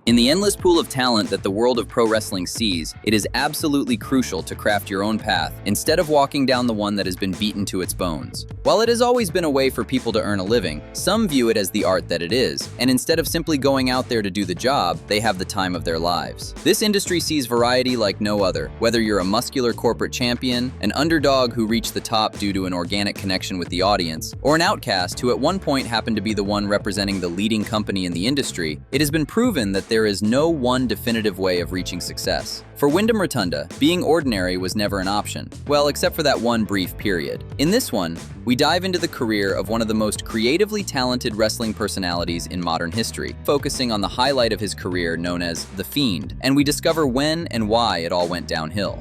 In the endless pool of talent that the world of pro wrestling sees, it is absolutely crucial to craft your own path instead of walking down the one that has been beaten to its bones. While it has always been a way for people to earn a living, some view it as the art that it is, and instead of simply going out there to do the job, they have the time of their lives. This industry sees variety like no other, whether you're a muscular corporate champion, an underdog who reached the top due to an organic connection with the audience, or an outcast who at one point happened to be the one representing the leading company in the industry. It has been proven that there is no one definitive way of reaching success. For Wyndham Rotunda, being ordinary was never an option. Well, except for that one brief period. In this one, we dive into the career of one of the most creatively talented wrestling personalities in modern history, focusing on the highlight of his career known as The Fiend, and we discover when and why it all went downhill.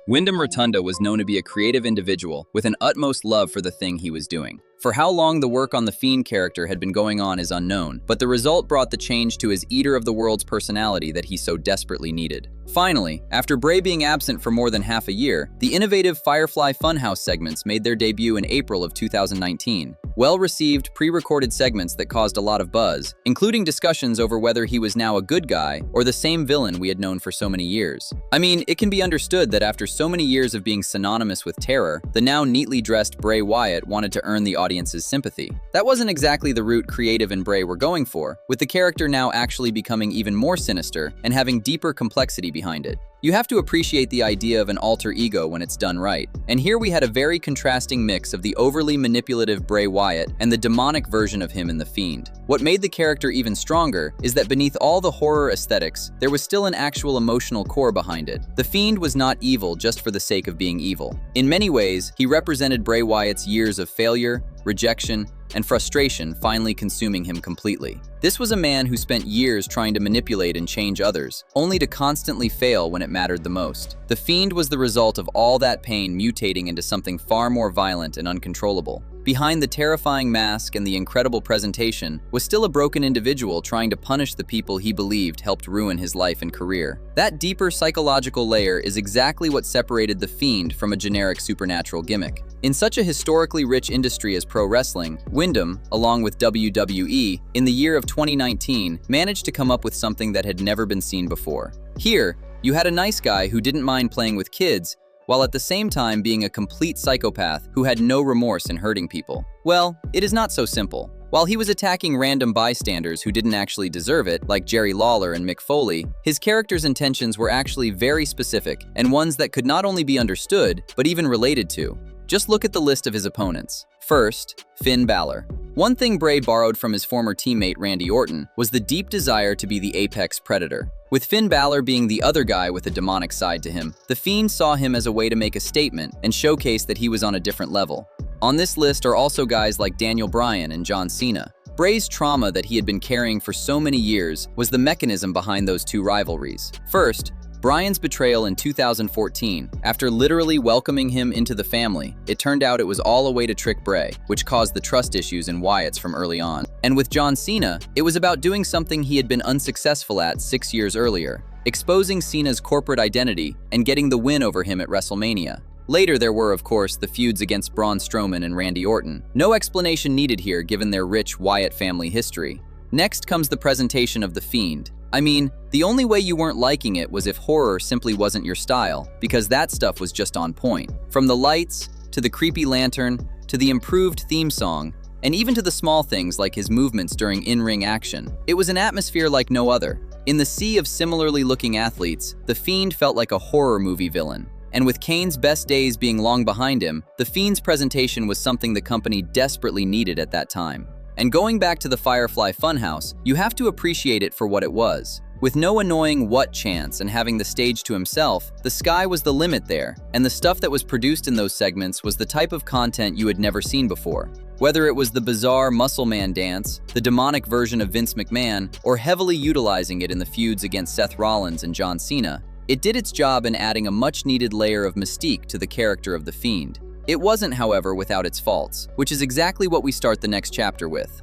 Wyndham Rotunda was known to be a creative individual with an utmost love for the thing he was doing. For how long the work on the Fiend character had been going on is unknown, but the result brought the change to his eater of the world's personality that he so desperately needed. Finally, after Bray being absent for more than half a year, the innovative Firefly Funhouse segments made their debut in April of 2019. Well-received, pre-recorded segments that caused a lot of buzz, including discussions over whether he was now a good guy or the same villain we had known for so many years. I mean, it can be understood that after so many years of being synonymous with terror, the now neatly dressed Bray Wyatt wanted to earn the audience's sympathy. That wasn't exactly the route Creative and Bray were going for, with the character now actually becoming even more sinister and having deeper complexity behind it. You have to appreciate the idea of an alter ego when it's done right. And here we had a very contrasting mix of the overly manipulative Bray Wyatt and the demonic version of him in The Fiend. What made the character even stronger is that beneath all the horror aesthetics, there was still an actual emotional core behind it. The Fiend was not evil just for the sake of being evil. In many ways, he represented Bray Wyatt's years of failure, rejection, and frustration finally consuming him completely. This was a man who spent years trying to manipulate and change others, only to constantly fail when it mattered the most. The Fiend was the result of all that pain mutating into something far more violent and uncontrollable. Behind the terrifying mask and the incredible presentation was still a broken individual trying to punish the people he believed helped ruin his life and career. That deeper psychological layer is exactly what separated The Fiend from a generic supernatural gimmick. In such a historically rich industry as pro wrestling, Wyndham, along with WWE, in the year of 2019, managed to come up with something that had never been seen before. Here, you had a nice guy who didn't mind playing with kids, while at the same time being a complete psychopath who had no remorse in hurting people. Well, it is not so simple. While he was attacking random bystanders who didn't actually deserve it, like Jerry Lawler and Mick Foley, his character's intentions were actually very specific and ones that could not only be understood, but even related to. Just look at the list of his opponents. First, Finn Balor. One thing Bray borrowed from his former teammate Randy Orton was the deep desire to be the apex predator. With Finn Balor being the other guy with a demonic side to him, The Fiend saw him as a way to make a statement and showcase that he was on a different level. On this list are also guys like Daniel Bryan and John Cena. Bray's trauma that he had been carrying for so many years was the mechanism behind those two rivalries. First, Bryan's betrayal in 2014. After literally welcoming him into the family, it turned out it was all a way to trick Bray, which caused the trust issues in Wyatt's from early on. And with John Cena, it was about doing something he had been unsuccessful at 6 years earlier, exposing Cena's corporate identity and getting the win over him at WrestleMania. Later there were, of course, the feuds against Braun Strowman and Randy Orton. No explanation needed here given their rich Wyatt family history. Next comes the presentation of The Fiend. I mean, the only way you weren't liking it was if horror simply wasn't your style, because that stuff was just on point. From the lights, to the creepy lantern, to the improved theme song, and even to the small things like his movements during in-ring action. It was an atmosphere like no other. In the sea of similarly looking athletes, The Fiend felt like a horror movie villain. And with Kane's best days being long behind him, The Fiend's presentation was something the company desperately needed at that time. And going back to the Firefly Funhouse, you have to appreciate it for what it was. With no annoying what chants and having the stage to himself, the sky was the limit there, and the stuff that was produced in those segments was the type of content you had never seen before. Whether it was the bizarre Muscle Man dance, the demonic version of Vince McMahon, or heavily utilizing it in the feuds against Seth Rollins and John Cena, it did its job in adding a much-needed layer of mystique to the character of The Fiend. It wasn't, however, without its faults, which is exactly what we start the next chapter with.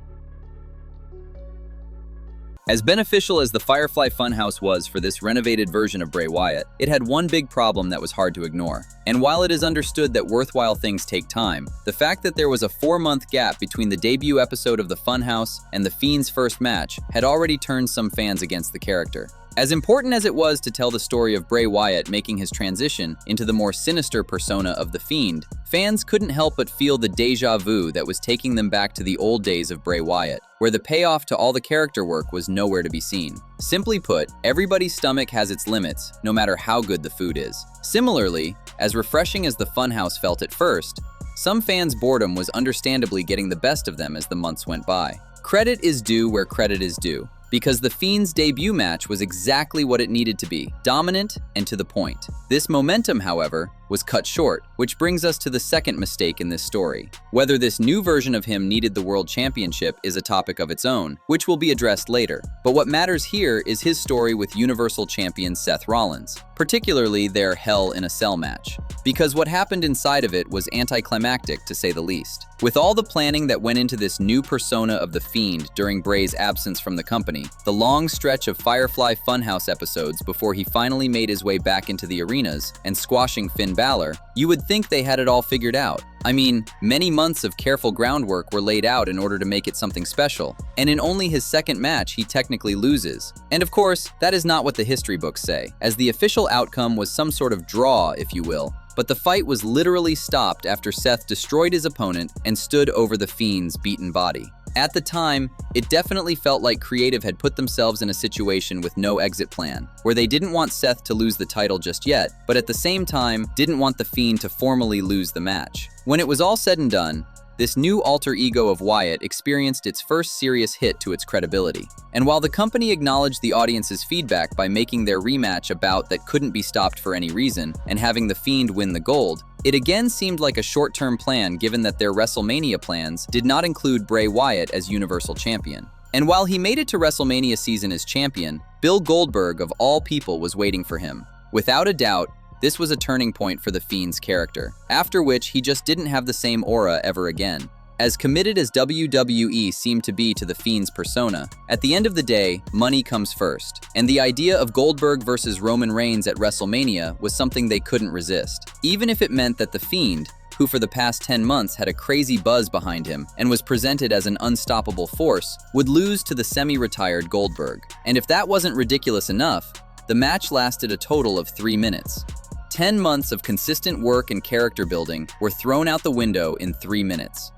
As beneficial as the Firefly Funhouse was for this renovated version of Bray Wyatt, it had one big problem that was hard to ignore. And while it is understood that worthwhile things take time, the fact that there was a 4-month gap between the debut episode of the Funhouse and the Fiend's first match had already turned some fans against the character. As important as it was to tell the story of Bray Wyatt making his transition into the more sinister persona of the Fiend, fans couldn't help but feel the déjà vu that was taking them back to the old days of Bray Wyatt, where the payoff to all the character work was nowhere to be seen. Simply put, everybody's stomach has its limits, no matter how good the food is. Similarly, as refreshing as the Funhouse felt at first, some fans' boredom was understandably getting the best of them as the months went by. Credit is due where credit is due, because the Fiend's debut match was exactly what it needed to be, dominant and to the point. This momentum, however, was cut short, which brings us to the second mistake in this story. Whether this new version of him needed the World Championship is a topic of its own, which will be addressed later. But what matters here is his story with Universal Champion Seth Rollins, particularly their Hell in a Cell match, because what happened inside of it was anticlimactic to say the least. With all the planning that went into this new persona of the Fiend during Bray's absence from the company, the long stretch of Firefly Funhouse episodes before he finally made his way back into the arenas and squashing Finn Balor, you would think they had it all figured out. I mean, many months of careful groundwork were laid out in order to make it something special, and in only his second match he technically loses. And of course, that is not what the history books say, as the official outcome was some sort of draw, if you will, but the fight was literally stopped after Seth destroyed his opponent and stood over the Fiend's beaten body. At the time, it definitely felt like creative had put themselves in a situation with no exit plan, where they didn't want Seth to lose the title just yet, but at the same time, didn't want the Fiend to formally lose the match. When it was all said and done, this new alter ego of Wyatt experienced its first serious hit to its credibility. And while the company acknowledged the audience's feedback by making their rematch a bout that couldn't be stopped for any reason and having the Fiend win the gold, it again seemed like a short-term plan given that their WrestleMania plans did not include Bray Wyatt as Universal Champion. And while he made it to WrestleMania season as champion, Bill Goldberg of all people was waiting for him. Without a doubt, this was a turning point for the Fiend's character, after which he just didn't have the same aura ever again. As committed as WWE seemed to be to the Fiend's persona, at the end of the day, money comes first. And the idea of Goldberg versus Roman Reigns at WrestleMania was something they couldn't resist, even if it meant that the Fiend, who for the past 10 months had a crazy buzz behind him and was presented as an unstoppable force, would lose to the semi-retired Goldberg. And if that wasn't ridiculous enough, the match lasted a total of 3 minutes. 10 months of consistent work and character building were thrown out the window in 3 minutes.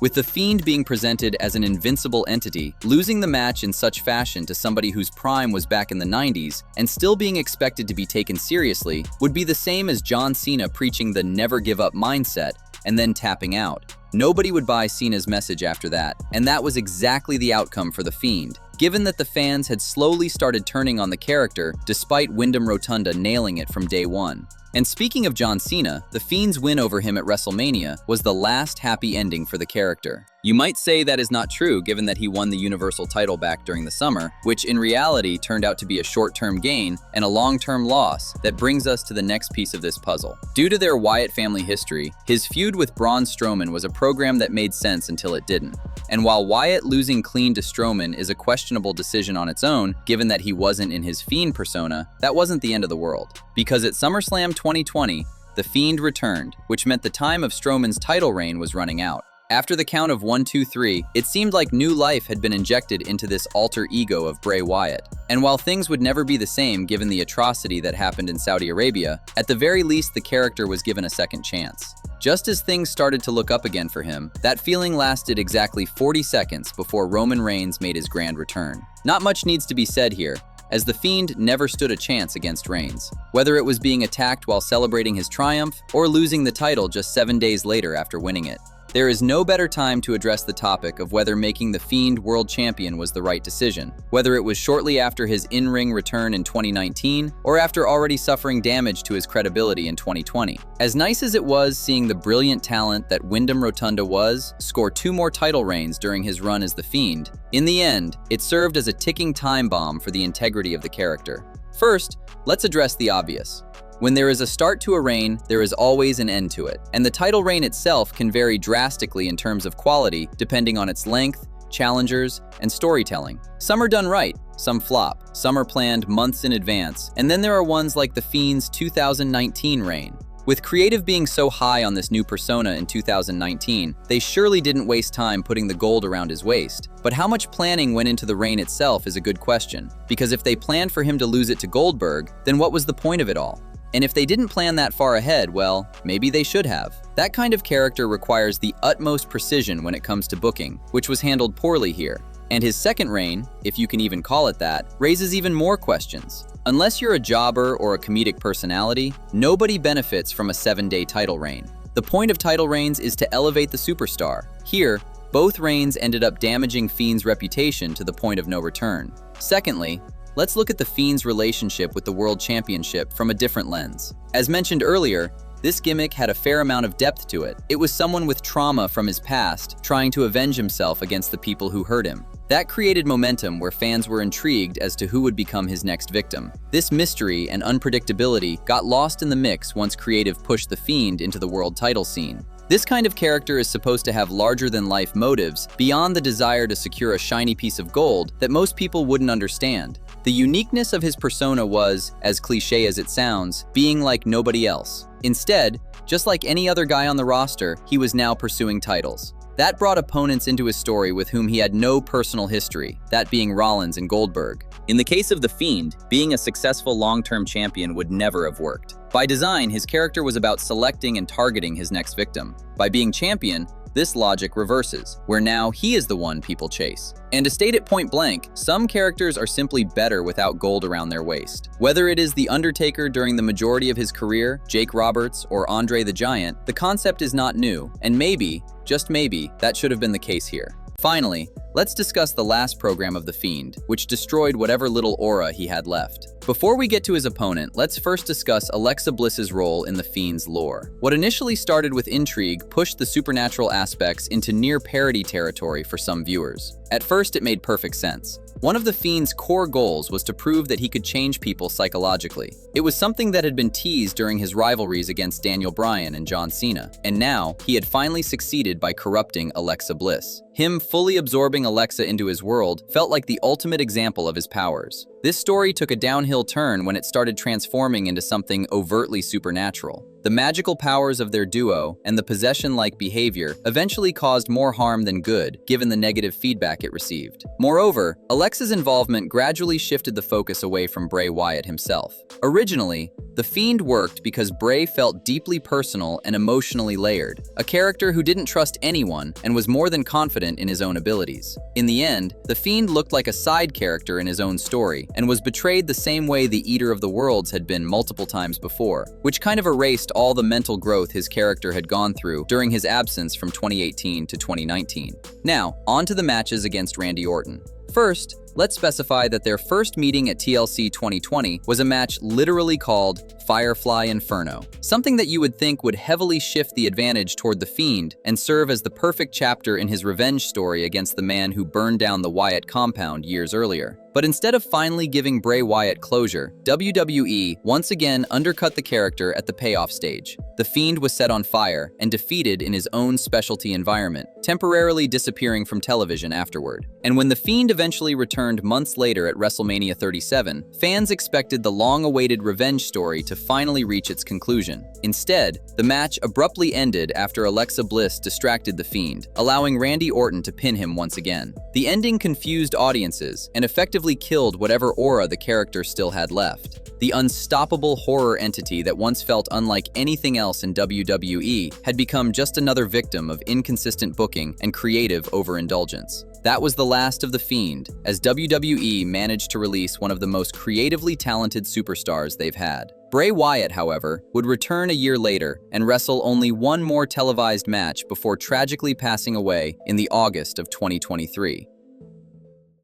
With the Fiend being presented as an invincible entity, losing the match in such fashion to somebody whose prime was back in the 90s and still being expected to be taken seriously would be the same as John Cena preaching the never give up mindset and then tapping out. Nobody would buy Cena's message after that, and that was exactly the outcome for the Fiend, given that the fans had slowly started turning on the character despite Wyndham Rotunda nailing it from day one. And speaking of John Cena, the Fiend's win over him at WrestleMania was the last happy ending for the character. You might say that is not true given that he won the Universal title back during the summer, which in reality turned out to be a short-term gain and a long-term loss that brings us to the next piece of this puzzle. Due to their Wyatt family history, his feud with Braun Strowman was a program that made sense until it didn't. And while Wyatt losing clean to Strowman is a questionable decision on its own, given that he wasn't in his Fiend persona, that wasn't the end of the world. Because at SummerSlam 2020, the Fiend returned, which meant the time of Strowman's title reign was running out. After the count of 1, 2, 3, it seemed like new life had been injected into this alter ego of Bray Wyatt. And while things would never be the same given the atrocity that happened in Saudi Arabia, at the very least the character was given a second chance. Just as things started to look up again for him, that feeling lasted exactly 40 seconds before Roman Reigns made his grand return. Not much needs to be said here, as the Fiend never stood a chance against Reigns, whether it was being attacked while celebrating his triumph or losing the title just 7 days later after winning it. There is no better time to address the topic of whether making the Fiend world champion was the right decision, whether it was shortly after his in-ring return in 2019 or after already suffering damage to his credibility in 2020. As nice as it was seeing the brilliant talent that Wyndham Rotunda was score 2 more title reigns during his run as the Fiend, in the end, it served as a ticking time bomb for the integrity of the character. First, let's address the obvious. When there is a start to a reign, there is always an end to it. And the title reign itself can vary drastically in terms of quality depending on its length, challengers, and storytelling. Some are done right, some flop, some are planned months in advance, and then there are ones like The Fiend's 2019 reign. With creative being so high on this new persona in 2019, they surely didn't waste time putting the gold around his waist. But how much planning went into the reign itself is a good question, because if they planned for him to lose it to Goldberg, then what was the point of it all? And if they didn't plan that far ahead, well, maybe they should have. That kind of character requires the utmost precision when it comes to booking, which was handled poorly here. And his second reign, if you can even call it that, raises even more questions. Unless you're a jobber or a comedic personality, nobody benefits from a 7-day title reign. The point of title reigns is to elevate the superstar. Here, both reigns ended up damaging Fiend's reputation to the point of no return. Secondly, let's look at the Fiend's relationship with the World Championship from a different lens. As mentioned earlier, this gimmick had a fair amount of depth to it. It was someone with trauma from his past trying to avenge himself against the people who hurt him. That created momentum where fans were intrigued as to who would become his next victim. This mystery and unpredictability got lost in the mix once creative pushed the Fiend into the world title scene. This kind of character is supposed to have larger-than-life motives beyond the desire to secure a shiny piece of gold that most people wouldn't understand. The uniqueness of his persona was, as cliché as it sounds, being like nobody else. Instead, just like any other guy on the roster, he was now pursuing titles. That brought opponents into his story with whom he had no personal history, that being Rollins and Goldberg. In the case of The Fiend, being a successful long-term champion would never have worked. By design, his character was about selecting and targeting his next victim. By being champion, this logic reverses, where now he is the one people chase. And to state it point blank, some characters are simply better without gold around their waist. Whether it is The Undertaker during the majority of his career, Jake Roberts, or Andre the Giant, the concept is not new, and maybe, just maybe, that should have been the case here. Finally, let's discuss the last program of The Fiend, which destroyed whatever little aura he had left. Before we get to his opponent, let's first discuss Alexa Bliss's role in The Fiend's lore. What initially started with intrigue pushed the supernatural aspects into near-parody territory for some viewers. At first, it made perfect sense. One of The Fiend's core goals was to prove that he could change people psychologically. It was something that had been teased during his rivalries against Daniel Bryan and John Cena, and now he had finally succeeded by corrupting Alexa Bliss. Him fully absorbing Alexa into his world felt like the ultimate example of his powers. This story took a downhill turn when it started transforming into something overtly supernatural. The magical powers of their duo and the possession-like behavior eventually caused more harm than good, given the negative feedback it received. Moreover, Alexa's involvement gradually shifted the focus away from Bray Wyatt himself. Originally, The Fiend worked because Bray felt deeply personal and emotionally layered, a character who didn't trust anyone and was more than confident in his own abilities. In the end, The Fiend looked like a side character in his own story and was betrayed the same way the Eater of the Worlds had been multiple times before, which kind of erased all the mental growth his character had gone through during his absence from 2018 to 2019. Now, on to the matches against Randy Orton. First, let's specify that their first meeting at TLC 2020 was a match literally called Firefly Inferno, something that you would think would heavily shift the advantage toward The Fiend and serve as the perfect chapter in his revenge story against the man who burned down the Wyatt compound years earlier. But instead of finally giving Bray Wyatt closure, WWE once again undercut the character at the payoff stage. The Fiend was set on fire and defeated in his own specialty environment, temporarily disappearing from television afterward. And when The Fiend eventually returned months later at WrestleMania 37, fans expected the long-awaited revenge story to finally reach its conclusion. Instead, the match abruptly ended after Alexa Bliss distracted The Fiend, allowing Randy Orton to pin him once again. The ending confused audiences and effectively killed whatever aura the character still had left. The unstoppable horror entity that once felt unlike anything else in WWE had become just another victim of inconsistent booking and creative overindulgence. That was the last of The Fiend, as WWE managed to release one of the most creatively talented superstars they've had. Bray Wyatt, however, would return a year later and wrestle only one more televised match before tragically passing away in the August of 2023.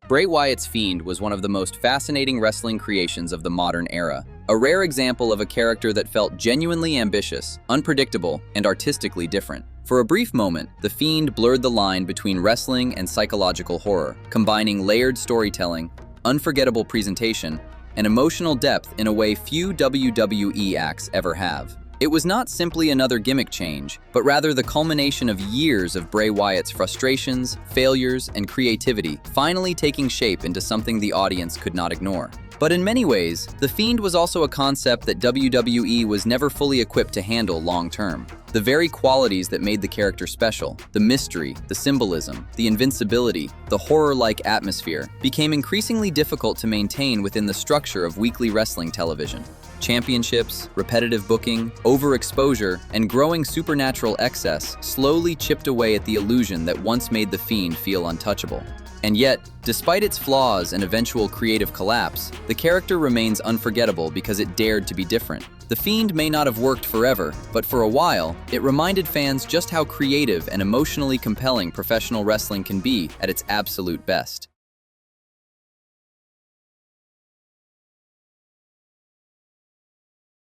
Bray Wyatt's Fiend was one of the most fascinating wrestling creations of the modern era, a rare example of a character that felt genuinely ambitious, unpredictable, and artistically different. For a brief moment, The Fiend blurred the line between wrestling and psychological horror, combining layered storytelling, unforgettable presentation, and emotional depth in a way few WWE acts ever have. It was not simply another gimmick change, but rather the culmination of years of Bray Wyatt's frustrations, failures, and creativity finally taking shape into something the audience could not ignore. But in many ways, The Fiend was also a concept that WWE was never fully equipped to handle long-term. The very qualities that made the character special, the mystery, the symbolism, the invincibility, the horror-like atmosphere, became increasingly difficult to maintain within the structure of weekly wrestling television. Championships, repetitive booking, overexposure, and growing supernatural excess slowly chipped away at the illusion that once made The Fiend feel untouchable. And yet, despite its flaws and eventual creative collapse, the character remains unforgettable because it dared to be different. The Fiend may not have worked forever, but for a while, it reminded fans just how creative and emotionally compelling professional wrestling can be at its absolute best.